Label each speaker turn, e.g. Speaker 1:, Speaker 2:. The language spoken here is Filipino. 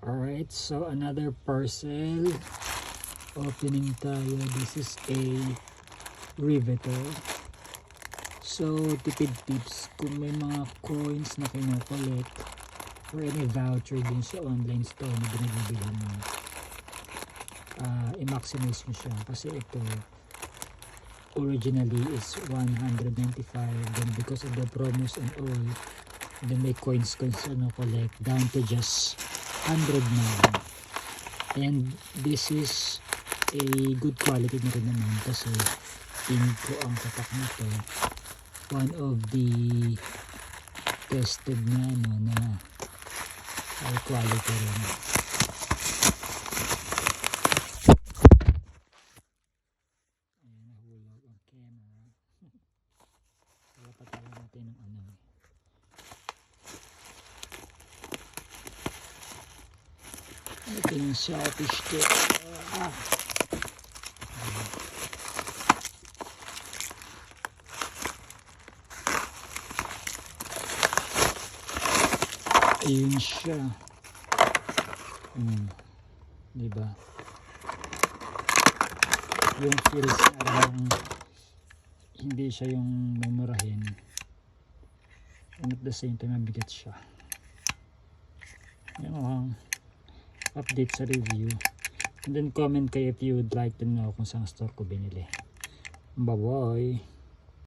Speaker 1: Alright, so another parcel opening tayo. This is a riveter. So tipid tips, kung may mga coins na kinokollect or any voucher din sa online store na binabibilhan mo, i-maximize mo siya kasi ito originally is 195, then because of the promos and all, then may coins na collect down to just 100 now. And this is a good quality na rin naman kasi tingin ko ang kapak na to one of the tested na na high quality rin. Ayan, nahulog ang camera. Kaya patayin natin ng ito yung selfish tip. Ayun siya. Diba? Yung feels na hindi siya yung memurahin. And at the same time, mabigat siya. Yan ang update sa review. And then comment kayo if you would like to know kung saan store ko binili. Bye bye!